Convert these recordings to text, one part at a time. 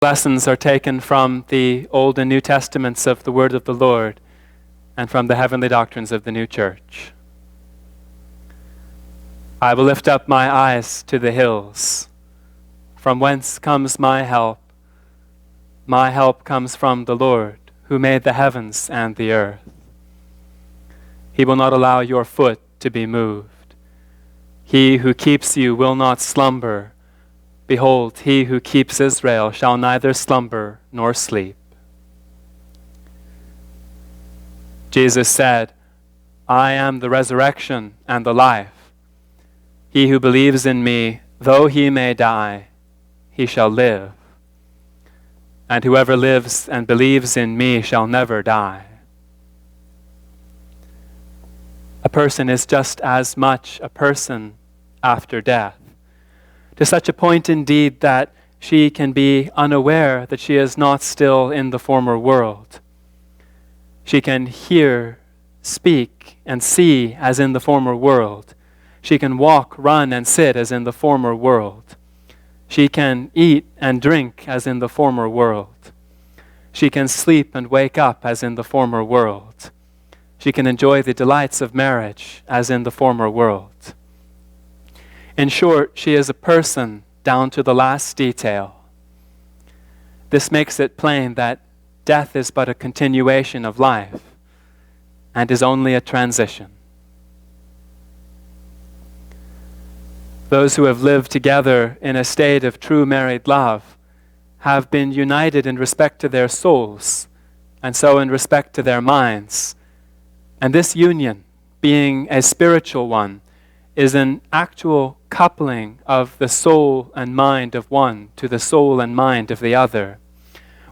Lessons are taken from the Old and New Testaments of the Word of the Lord and from the heavenly doctrines of the new church. I will lift up my eyes to the hills. From whence comes my help? My help comes from the Lord, who made the heavens and the earth. He will not allow your foot to be moved. He who keeps you will not slumber. Behold, he who keeps Israel shall neither slumber nor sleep. Jesus said, I am the resurrection and the life. He who believes in me, though he may die, he shall live. And whoever lives and believes in me shall never die. A person is just as much a person after death, to such a point indeed that she can be unaware that she is not still in the former world. She can hear, speak, and see as in the former world. She can walk, run, and sit as in the former world. She can eat and drink as in the former world. She can sleep and wake up as in the former world. She can enjoy the delights of marriage as in the former world. In short, she is a person down to the last detail. This makes it plain that death is but a continuation of life and is only a transition. Those who have lived together in a state of true married love have been united in respect to their souls, and so in respect to their minds. And this union, being a spiritual one, is an actual coupling of the soul and mind of one to the soul and mind of the other,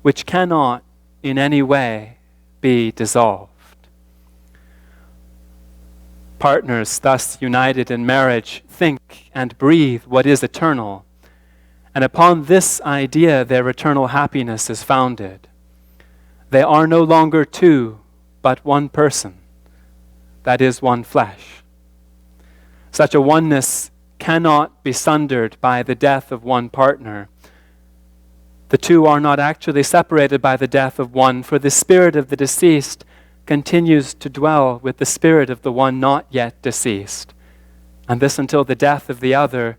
which cannot in any way be dissolved. Partners thus united in marriage think and breathe what is eternal, and upon this idea their eternal happiness is founded. They are no longer two, but one person, that is, one flesh. Such a oneness cannot be sundered by the death of one partner. The two are not actually separated by the death of one, for the spirit of the deceased continues to dwell with the spirit of the one not yet deceased, and this until the death of the other,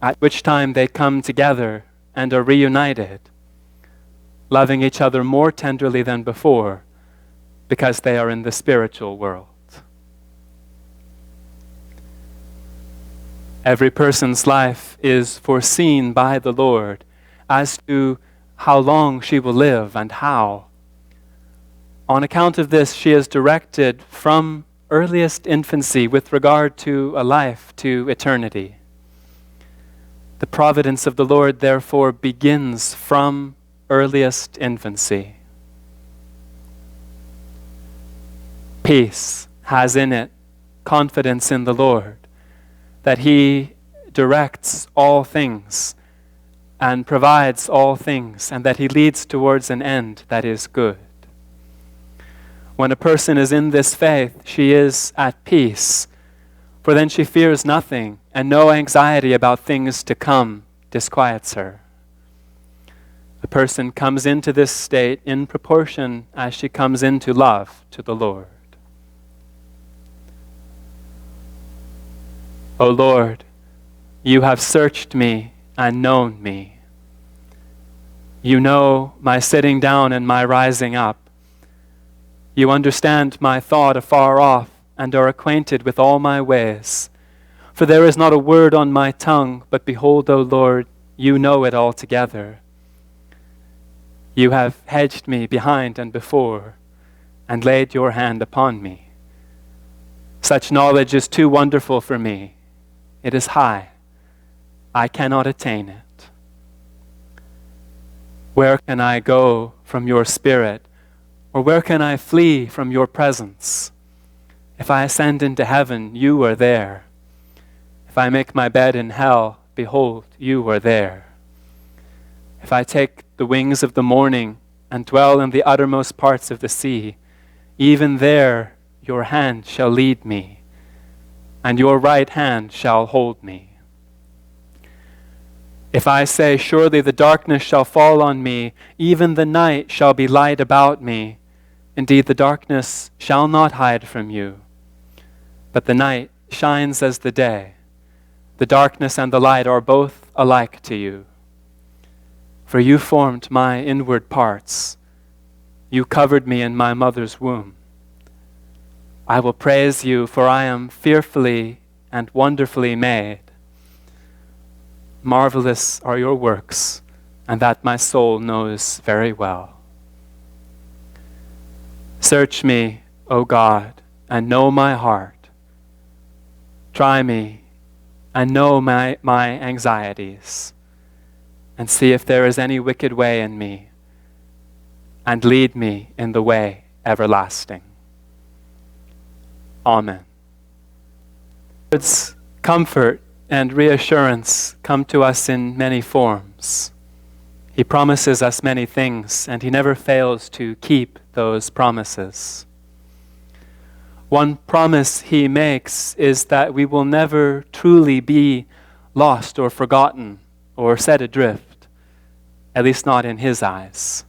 at which time they come together and are reunited, loving each other more tenderly than before, because they are in the spiritual world. Every person's life is foreseen by the Lord as to how long she will live and how. On account of this, she is directed from earliest infancy with regard to a life to eternity. The providence of the Lord, therefore, begins from earliest infancy. Peace has in it confidence in the Lord, that He directs all things and provides all things, and that He leads towards an end that is good. When a person is in this faith, she is at peace, for then she fears nothing, and no anxiety about things to come disquiets her. A person comes into this state in proportion as she comes into love to the Lord. O Lord, you have searched me and known me. You know my sitting down and my rising up. You understand my thought afar off and are acquainted with all my ways. For there is not a word on my tongue, but behold, O Lord, you know it altogether. You have hedged me behind and before, and laid your hand upon me. Such knowledge is too wonderful for me. It is high. I cannot attain it. Where can I go from your spirit? Or where can I flee from your presence? If I ascend into heaven, you are there. If I make my bed in hell, behold, you are there. If I take the wings of the morning and dwell in the uttermost parts of the sea, even there your hand shall lead me, and your right hand shall hold me. If I say, surely the darkness shall fall on me, even the night shall be light about me. Indeed, the darkness shall not hide from you, but the night shines as the day. The darkness and the light are both alike to you. For you formed my inward parts. You covered me in my mother's womb. I will praise you, for I am fearfully and wonderfully made. Marvelous are your works, and that my soul knows very well. Search me, O God, and know my heart. Try me, and know my anxieties, and see if there is any wicked way in me, and lead me in the way everlasting. Amen. God's comfort and reassurance come to us in many forms. He promises us many things, and he never fails to keep those promises. One promise he makes is that we will never truly be lost or forgotten or set adrift, at least not in his eyes.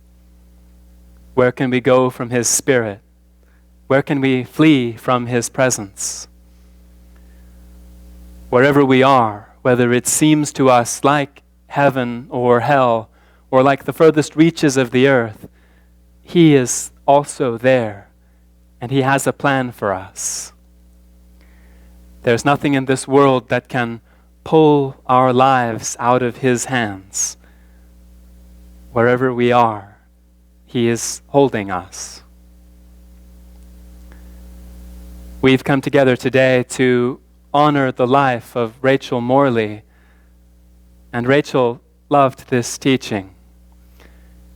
Where can we go from his Spirit? Where can we flee from his presence? Wherever we are, whether it seems to us like heaven or hell, or like the furthest reaches of the earth, he is also there, and he has a plan for us. There's nothing in this world that can pull our lives out of his hands. Wherever we are, he is holding us. We've come together today to honor the life of Rachel Morley, and Rachel loved this teaching.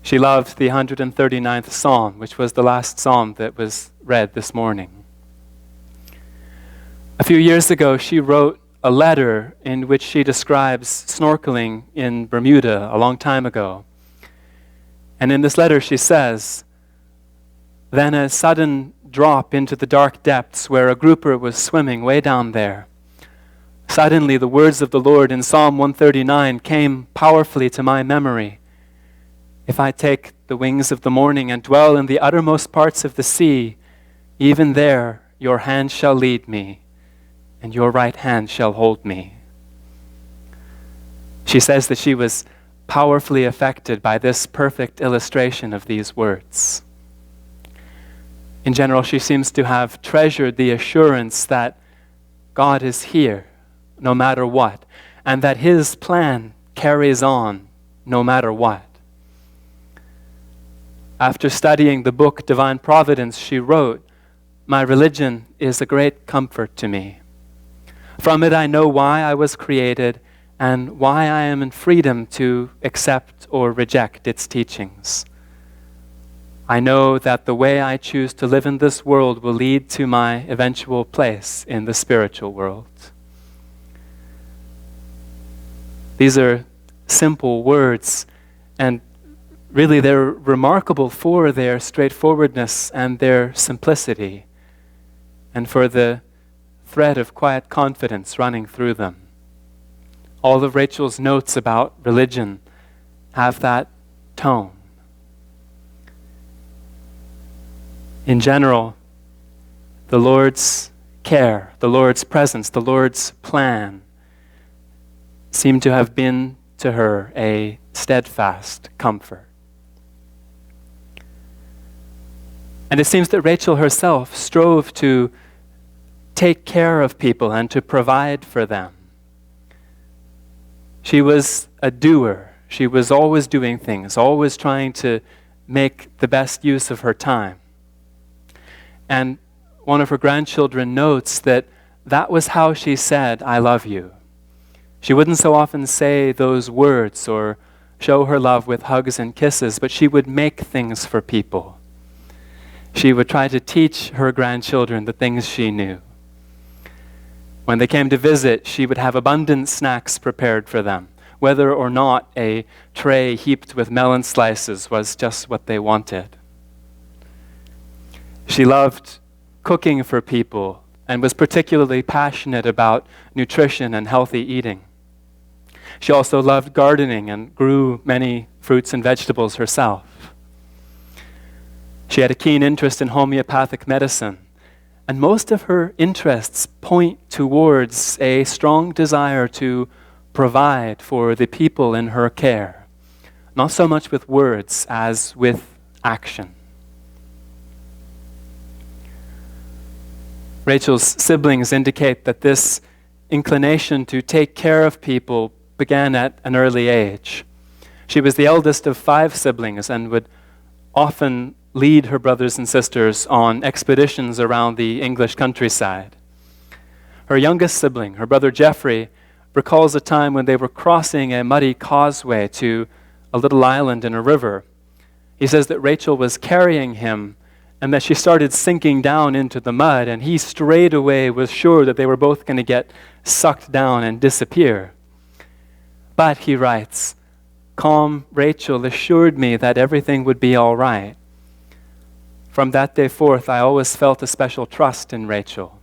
She loved the 139th Psalm, which was the last psalm that was read this morning. A few years ago, she wrote a letter in which she describes snorkeling in Bermuda a long time ago. And in this letter she says, "Then a sudden drop into the dark depths where a grouper was swimming way down there. Suddenly the words of the Lord in Psalm 139 came powerfully to my memory. If I take the wings of the morning and dwell in the uttermost parts of the sea, even there your hand shall lead me, and your right hand shall hold me." She says that she was powerfully affected by this perfect illustration of these words. In general, she seems to have treasured the assurance that God is here no matter what, and that his plan carries on no matter what. After studying the book Divine Providence, she wrote, "My religion is a great comfort to me. From it I know why I was created and why I am in freedom to accept or reject its teachings. I know that the way I choose to live in this world will lead to my eventual place in the spiritual world." These are simple words, and really they're remarkable for their straightforwardness and their simplicity, and for the thread of quiet confidence running through them. All of Rachel's notes about religion have that tone. In general, the Lord's care, the Lord's presence, the Lord's plan seem to have been to her a steadfast comfort. And it seems that Rachel herself strove to take care of people and to provide for them. She was a doer. She was always doing things, always trying to make the best use of her time. And one of her grandchildren notes that that was how she said, "I love you." She wouldn't so often say those words or show her love with hugs and kisses, but she would make things for people. She would try to teach her grandchildren the things she knew. When they came to visit, she would have abundant snacks prepared for them, whether or not a tray heaped with melon slices was just what they wanted. She loved cooking for people and was particularly passionate about nutrition and healthy eating. She also loved gardening and grew many fruits and vegetables herself. She had a keen interest in homeopathic medicine, and most of her interests point towards a strong desire to provide for the people in her care, not so much with words as with action. Rachel's siblings indicate that this inclination to take care of people began at an early age. She was the eldest of 5 siblings and would often lead her brothers and sisters on expeditions around the English countryside. Her youngest sibling, her brother Geoffrey, recalls a time when they were crossing a muddy causeway to a little island in a river. He says that Rachel was carrying him and that she started sinking down into the mud, and he straight away was sure that they were both going to get sucked down and disappear. But, he writes, calm Rachel assured me that everything would be all right. From that day forth, I always felt a special trust in Rachel.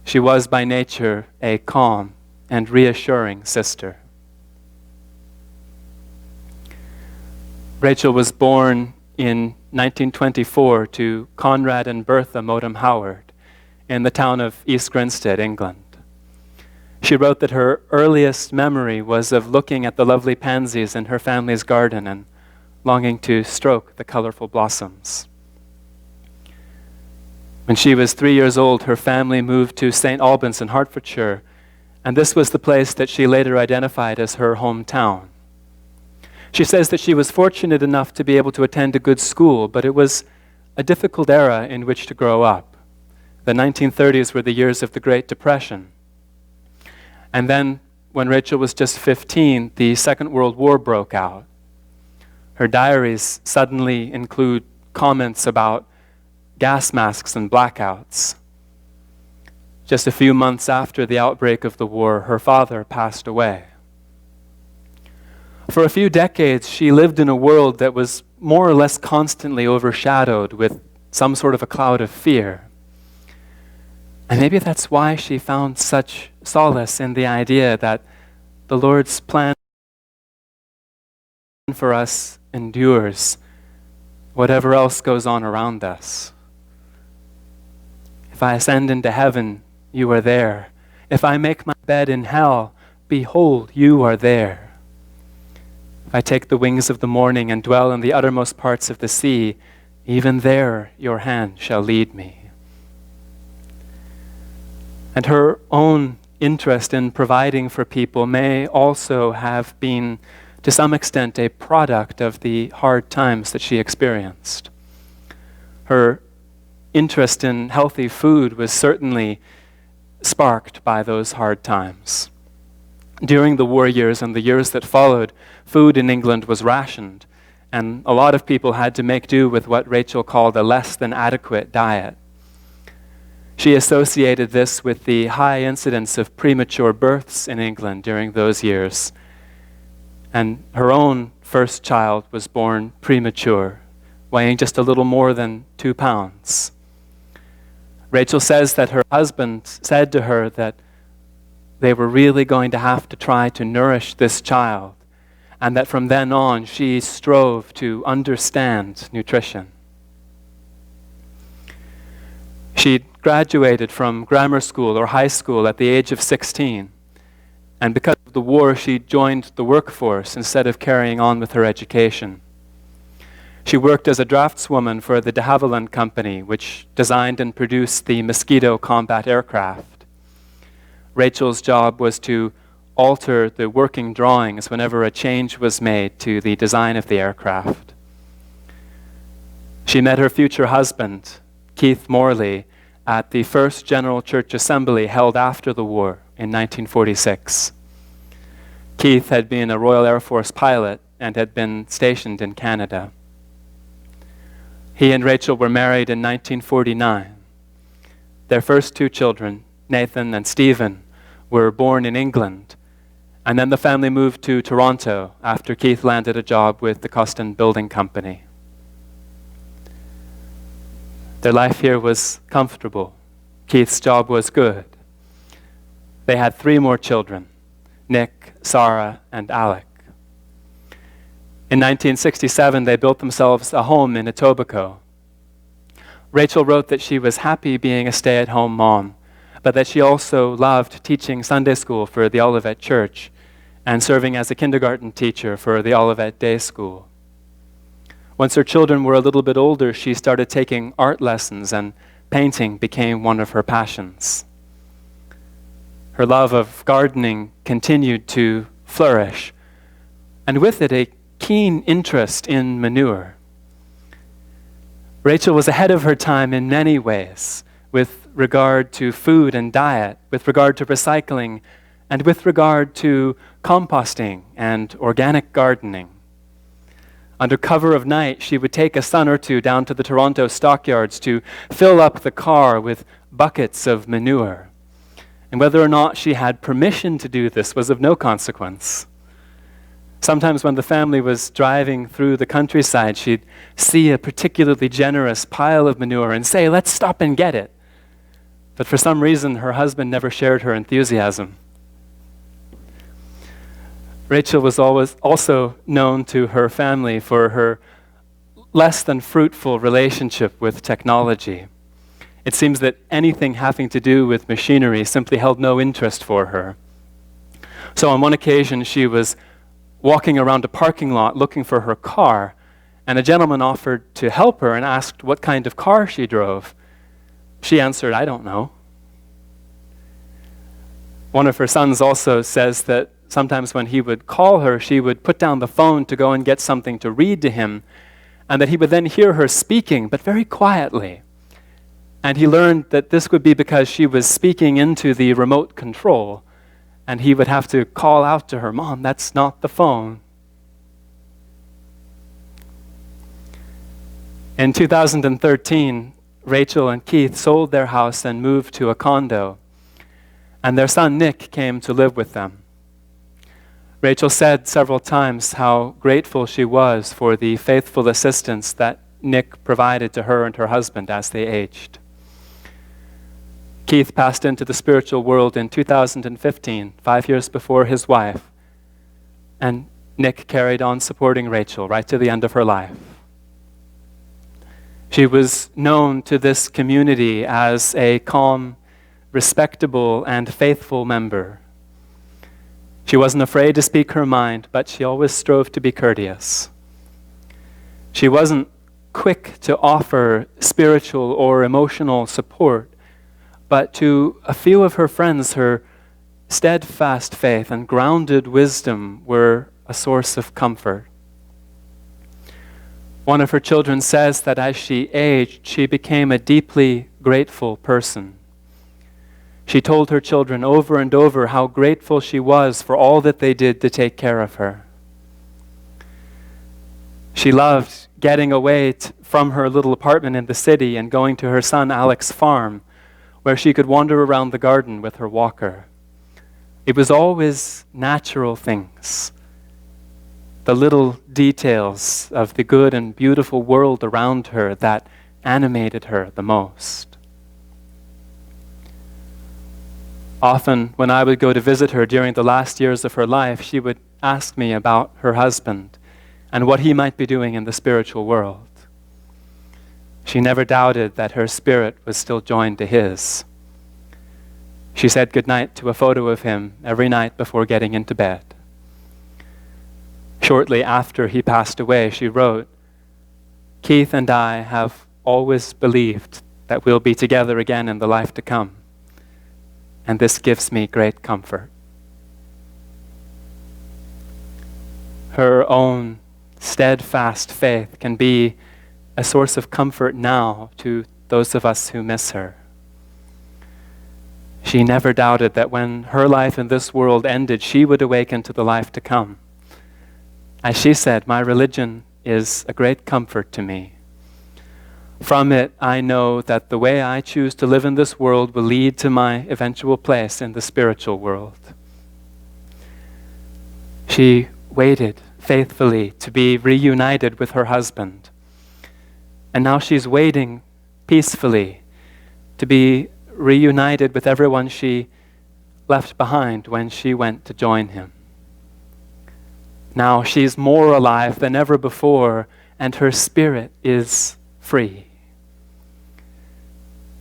She was by nature a calm and reassuring sister. Rachel was born in 1924 to Conrad and Bertha Modem Howard in the town of East Grinstead, England. She wrote that her earliest memory was of looking at the lovely pansies in her family's garden and longing to stroke the colorful blossoms. When she was 3 years old, her family moved to St. Albans in Hertfordshire, and this was the place that she later identified as her hometown. She says that she was fortunate enough to be able to attend a good school, but it was a difficult era in which to grow up. The 1930s were the years of the Great Depression. And then, when Rachel was just 15, the Second World War broke out. Her diaries suddenly include comments about gas masks and blackouts. Just a few months after the outbreak of the war, her father passed away. For a few decades, she lived in a world that was more or less constantly overshadowed with some sort of a cloud of fear. And maybe that's why she found such solace in the idea that the Lord's plan for us endures, whatever else goes on around us. If I ascend into heaven, you are there. If I make my bed in hell, behold, you are there. If I take the wings of the morning and dwell in the uttermost parts of the sea, even there your hand shall lead me. And her own interest in providing for people may also have been, to some extent, a product of the hard times that she experienced. Her interest in healthy food was certainly sparked by those hard times. During the war years and the years that followed, food in England was rationed, and a lot of people had to make do with what Rachel called a less than adequate diet. She associated this with the high incidence of premature births in England during those years, and her own first child was born premature, weighing just a little more than 2 pounds. Rachel says that her husband said to her that they were really going to have to try to nourish this child, and that from then on she strove to understand nutrition. She graduated from grammar school or high school at the age of 16, and because of the war she joined the workforce instead of carrying on with her education. She worked as a draftswoman for the de Havilland Company, which designed and produced the Mosquito combat aircraft. Rachel's job was to alter the working drawings whenever a change was made to the design of the aircraft. She met her future husband, Keith Morley, at the first General Church Assembly held after the war in 1946. Keith had been a Royal Air Force pilot and had been stationed in Canada. He and Rachel were married in 1949. Their first 2 children, Nathan and Stephen, were born in England, and then the family moved to Toronto after Keith landed a job with the Costin Building Company. Their life here was comfortable. Keith's job was good. They had 3 more children, Nick, Sarah, and Alec. In 1967, they built themselves a home in Etobicoke. Rachel wrote that she was happy being a stay-at-home mom, but that she also loved teaching Sunday school for the Olivet Church and serving as a kindergarten teacher for the Olivet Day School. Once her children were a little bit older, she started taking art lessons, and painting became one of her passions. Her love of gardening continued to flourish, and with it a keen interest in manure. Rachel was ahead of her time in many ways, with regard to food and diet, with regard to recycling, and with regard to composting and organic gardening. Under cover of night, she would take a son or two down to the Toronto stockyards to fill up the car with buckets of manure. And whether or not she had permission to do this was of no consequence. Sometimes when the family was driving through the countryside, she'd see a particularly generous pile of manure and say, "Let's stop and get it." But for some reason, her husband never shared her enthusiasm. Rachel was always also known to her family for her less than fruitful relationship with technology. It seems that anything having to do with machinery simply held no interest for her. So on one occasion, she was walking around a parking lot looking for her car, and a gentleman offered to help her and asked what kind of car she drove. She answered, "I don't know." One of her sons also says that sometimes when he would call her, she would put down the phone to go and get something to read to him, and that he would then hear her speaking, but very quietly. And he learned that this would be because she was speaking into the remote control, and he would have to call out to her, "Mom, that's not the phone." In 2013, Rachel and Keith sold their house and moved to a condo, and their son Nick came to live with them. Rachel said several times how grateful she was for the faithful assistance that Nick provided to her and her husband as they aged. Keith passed into the spiritual world in 2015, 5 years before his wife, and Nick carried on supporting Rachel right to the end of her life. She was known to this community as a calm, respectable, and faithful member. She wasn't afraid to speak her mind, but she always strove to be courteous. She wasn't quick to offer spiritual or emotional support, but to a few of her friends, her steadfast faith and grounded wisdom were a source of comfort. One of her children says that as she aged, she became a deeply grateful person. She told her children over and over how grateful she was for all that they did to take care of her. She loved getting away from her little apartment in the city and going to her son Alec's farm, where she could wander around the garden with her walker. It was always natural things, the little details of the good and beautiful world around her that animated her the most. Often, when I would go to visit her during the last years of her life, she would ask me about her husband and what he might be doing in the spiritual world. She never doubted that her spirit was still joined to his. She said goodnight to a photo of him every night before getting into bed. Shortly after he passed away, she wrote, "Keith and I have always believed that we'll be together again in the life to come, and this gives me great comfort." Her own steadfast faith can be a source of comfort now to those of us who miss her. She never doubted that when her life in this world ended, she would awaken to the life to come. As she said, "My religion is a great comfort to me. From it, I know that the way I choose to live in this world will lead to my eventual place in the spiritual world." She waited faithfully to be reunited with her husband. And now she's waiting peacefully to be reunited with everyone she left behind when she went to join him. Now she's more alive than ever before, and her spirit is free.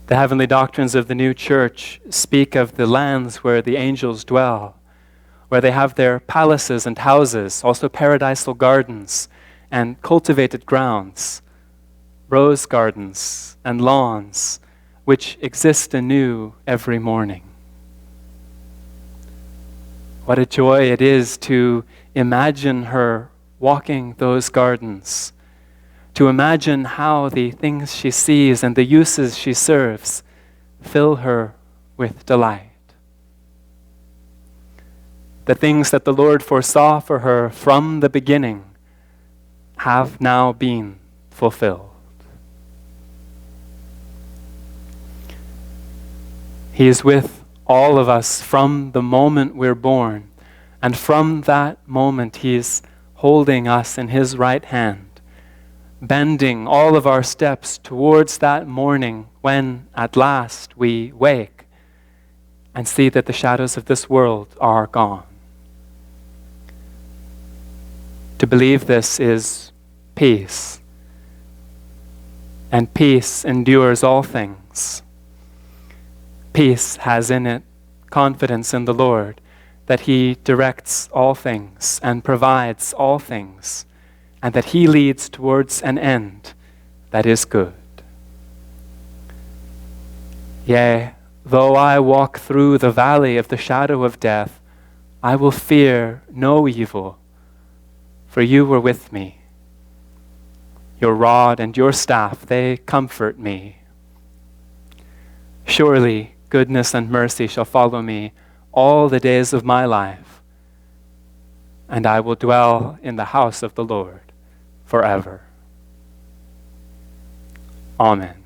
The heavenly doctrines of the new church speak of the lands where the angels dwell, where they have their palaces and houses, also paradisal gardens and cultivated grounds, rose gardens and lawns, which exist anew every morning. What a joy it is to imagine her walking those gardens, to imagine how the things she sees and the uses she serves fill her with delight. The things that the Lord foresaw for her from the beginning have now been fulfilled. He is with all of us from the moment we're born, and from that moment He is holding us in His right hand, bending all of our steps towards that morning when at last we wake and see that the shadows of this world are gone. To believe this is peace, and peace endures all things. Peace has in it confidence in the Lord, that He directs all things and provides all things, and that He leads towards an end that is good. Yea, though I walk through the valley of the shadow of death, I will fear no evil, for You were with me. Your rod and Your staff, they comfort me. Surely goodness and mercy shall follow me all the days of my life, and I will dwell in the house of the Lord forever. Amen.